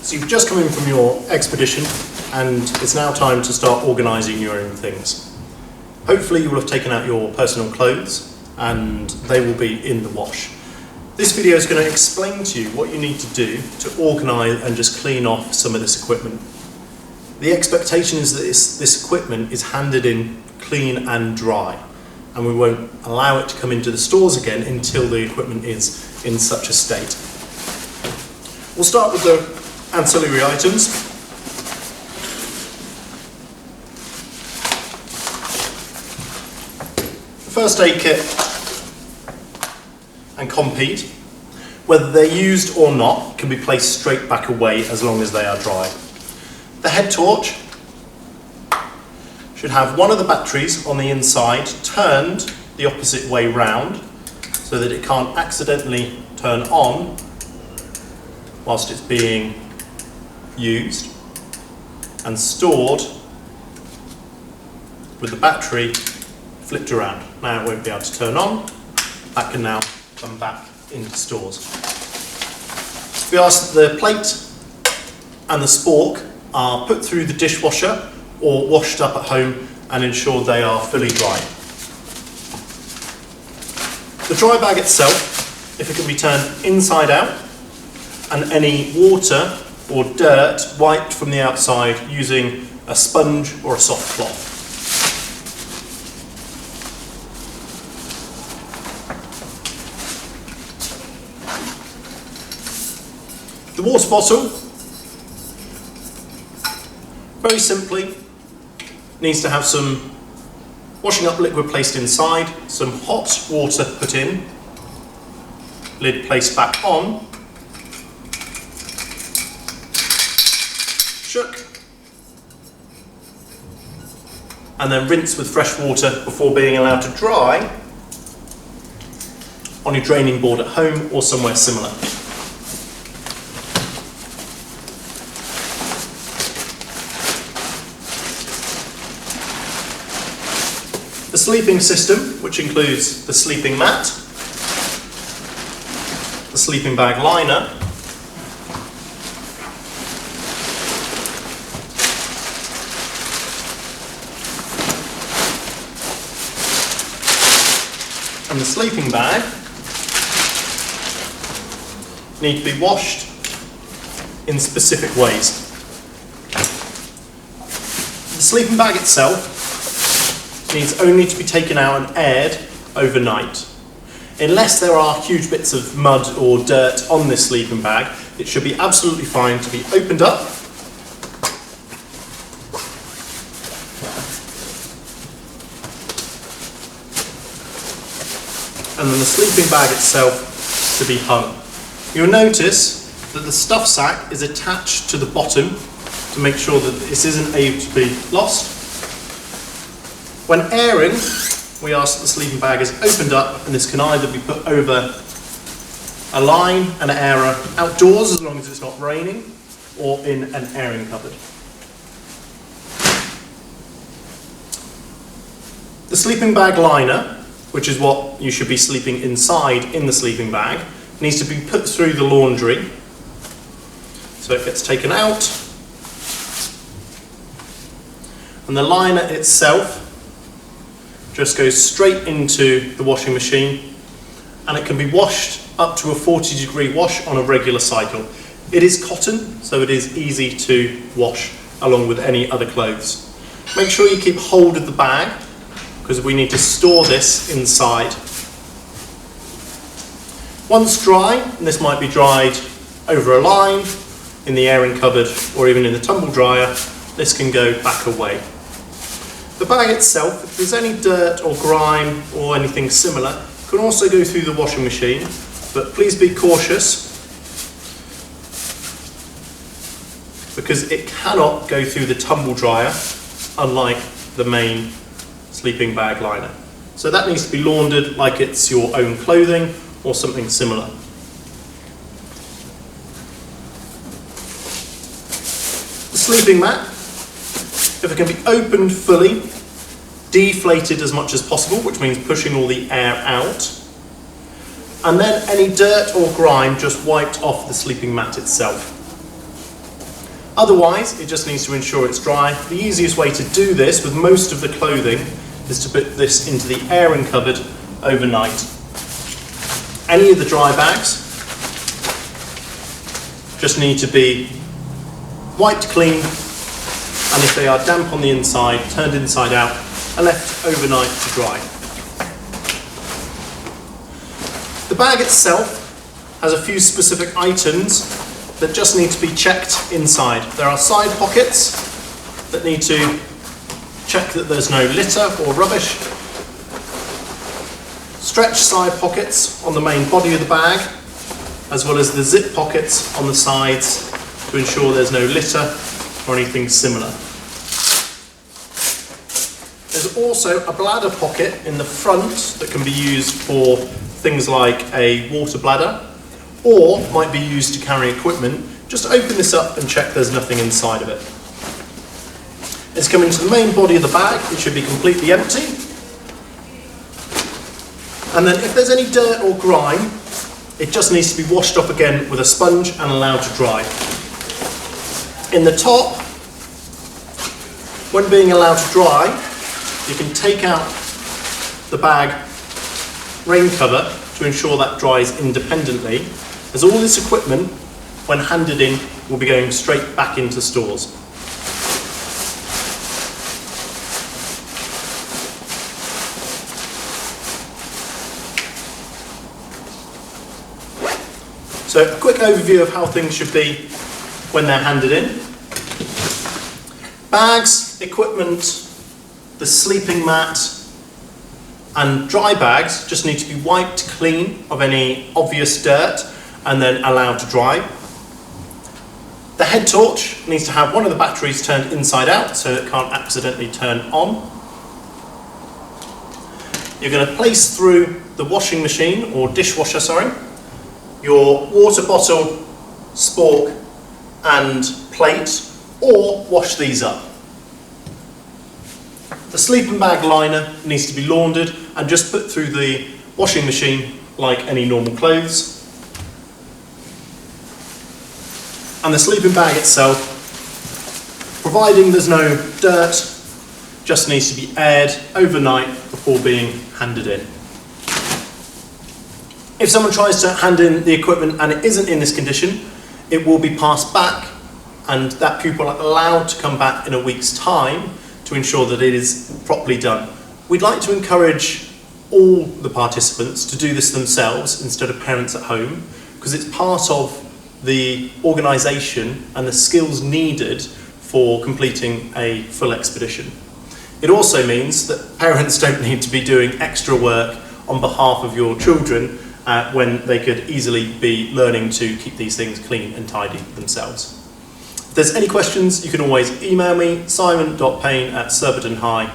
So you've just come in from your expedition and it's now time to start organising your own things. Hopefully you will have taken out your personal clothes and they will be in the wash. This video is going to explain to you what you need to do to organise and just clean off some of this equipment. The expectation is that this equipment is handed in clean and dry, and we won't allow it to come into the stores again until the equipment is in such a state. We'll start with the ancillary items. The first aid kit and compede, whether they're used or not, can be placed straight back away as long as they are dry. The head torch should have one of the batteries on the inside turned the opposite way round so that it can't accidentally turn on whilst it's being used, and stored with the battery flipped around. Now it won't be able to turn on. That can now come back into stores. We ask that the plate and the spork are put through the dishwasher or washed up at home and ensure they are fully dry. The dry bag itself, if it can be turned inside out, and any water or dirt wiped from the outside using a sponge or a soft cloth. The water bottle, very simply, needs to have some washing up liquid placed inside, some hot water put in, lid placed back on, shook, and then rinse with fresh water before being allowed to dry on your draining board at home or somewhere similar. The sleeping system, which includes the sleeping mat, the sleeping bag liner, and the sleeping bag need to be washed in specific ways. The sleeping bag itself needs only to be taken out and aired overnight. Unless there are huge bits of mud or dirt on this sleeping bag, it should be absolutely fine to be opened up and then the sleeping bag itself to be hung. You'll notice that the stuff sack is attached to the bottom to make sure that this isn't able to be lost. When airing, we ask that the sleeping bag is opened up, and this can either be put over a line and an airer outdoors as long as it's not raining, or in an airing cupboard. The sleeping bag liner, which is what you should be sleeping inside in the sleeping bag, needs to be put through the laundry. So it gets taken out, and the liner itself just goes straight into the washing machine, and it can be washed up to a 40-degree wash on a regular cycle. It is cotton, so it is easy to wash along with any other clothes. Make sure you keep hold of the bag, because we need to store this inside. Once dry, and this might be dried over a line, in the airing cupboard, or even in the tumble dryer, this can go back away. The bag itself, if there's any dirt or grime or anything similar, can also go through the washing machine, but please be cautious because it cannot go through the tumble dryer, unlike the main sleeping bag liner. So that needs to be laundered like it's your own clothing or something similar. The sleeping mat, if it can be opened fully, deflated as much as possible, which means pushing all the air out, and then any dirt or grime just wiped off the sleeping mat itself. Otherwise, it just needs to ensure it's dry. The easiest way to do this with most of the clothing is to put this into the airing cupboard overnight. Any of the dry bags just need to be wiped clean, and if they are damp on the inside, turned inside out and left overnight to dry. The bag itself has a few specific items that just need to be checked inside. There are side pockets that need to check that there's no litter or rubbish. Stretch side pockets on the main body of the bag, as well as the zip pockets on the sides to ensure there's no litter or anything similar. There's also a bladder pocket in the front that can be used for things like a water bladder, or might be used to carry equipment. Just open this up and check there's nothing inside of it. It's coming to the main body of the bag, it should be completely empty. And then if there's any dirt or grime, it just needs to be washed off again with a sponge and allowed to dry. In the top, when being allowed to dry, you can take out the bag rain cover to ensure that dries independently, as all this equipment, when handed in, will be going straight back into stores. So a quick overview of how things should be when they're handed in. Bags, equipment, the sleeping mat and dry bags just need to be wiped clean of any obvious dirt and then allowed to dry. The head torch needs to have one of the batteries turned inside out so it can't accidentally turn on. You're going to place through the washing machine, or dishwasher, your water bottle, spork and plate, or wash these up. The sleeping bag liner needs to be laundered and just put through the washing machine like any normal clothes. And the sleeping bag itself, providing there's no dirt, just needs to be aired overnight before being handed in. If someone tries to hand in the equipment and it isn't in this condition, it will be passed back, and that pupil are allowed to come back in a week's time to ensure that it is properly done. We'd like to encourage all the participants to do this themselves instead of parents at home, because it's part of the organisation and the skills needed for completing a full expedition. It also means that parents don't need to be doing extra work on behalf of your children when they could easily be learning to keep these things clean and tidy themselves. If there's any questions, you can always email me, simon.payne@surbitonhigh.com.